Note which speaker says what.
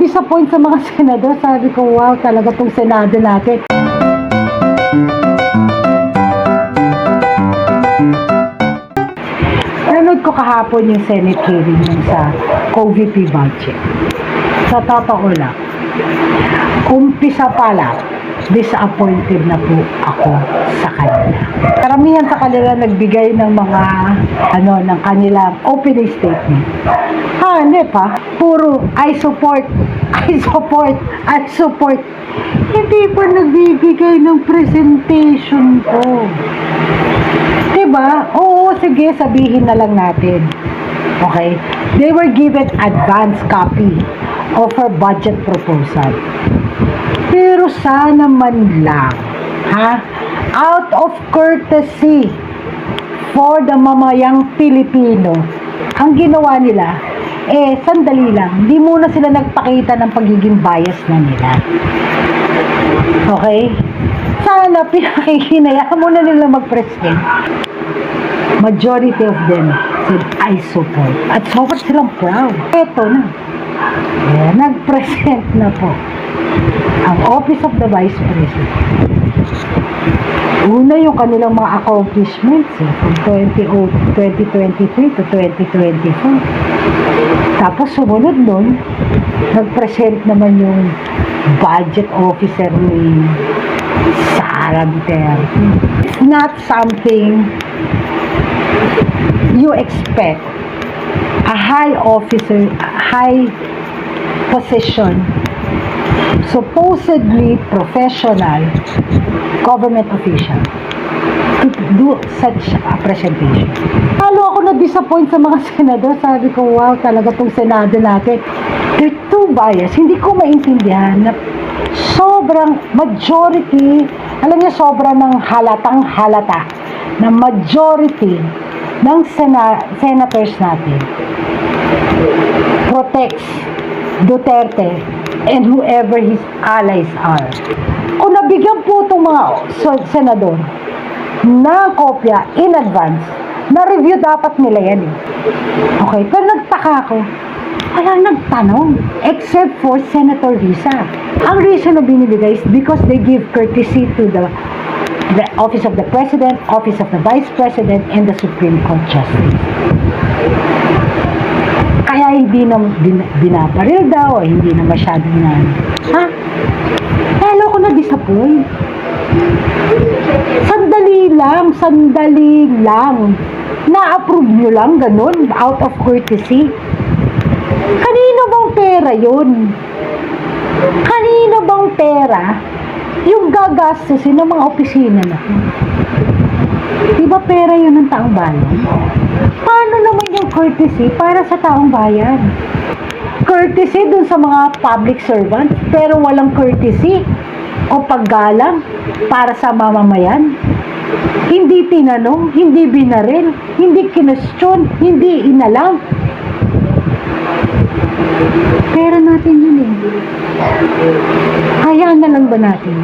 Speaker 1: na-disappoint sa mga senador. Sabi ko, wow, talaga tong Senado natin. Nanood ko kahapon yung Senate hearing ng sa COVID budget. Sa totoo lang, umpisa pa lang, disappointed na po ako sa kanila. Karamihan sa kanila nagbigay ng mga ng kanilang opening statement. Hindi pa, puro I support, I support, I support. Hindi pa nagbibigay ng presentation ko. Diba? Oo, sige, sabihin na lang natin. Okay? They were given advance copy of her budget proposal. Pero sana man lang, out of courtesy for the mamayang Pilipino, ang ginawa nila, sandali lang, hindi muna sila nagpakita ng pagiging bias na nila. Okay? Sana pinakikinayaan muna nila mag-present. Majority of them said, I support. At sobrang silang proud. Eto na. Nag-present na po ang Office of the Vice President. Una yung kanilang mga accomplishments from 2023 to 2024. Tapos sumunod nun, nag-present naman yung budget officer ni Sara Duterte. It's not something you expect a high officer, a high position, supposedly professional government official to do such a presentation. Lalo ako na-disappoint sa mga senador. Sabi ko, wow, talaga tong Senado natin. They're too biased. Hindi ko maintindihan na sobrang majority, alam niya, sobrang ng halatang halata na majority ng senators natin protects Duterte and whoever his allies are. Kung nabigyan po itong mga senador na kopya in advance, na-review dapat nila yan. Okay, pero nagtaka ako, walang nagtanong except for Senator Risa. Ang reason na binibigay is because they give courtesy to the Office of the President, Office of the Vice President, and the Supreme Court Justice. Kaya hindi na binabaril daw, o hindi na masyadong Lalo ko na-disappoint. Sandali lang. Na-approve nyo lang, ganun, out of courtesy. Kanino bang pera yun? Kanino bang pera yung gagastusin ng mga opisina na? Diba pera yun ng taong bayan? Paano naman yung courtesy para sa taong bayan? Courtesy dun sa mga public servants, pero walang courtesy o paggalang para sa mamamayan? Hindi tinanong, hindi binaril, hindi kinestyon, hindi inalam. Pera natin yun Hayaan na lang ba natin?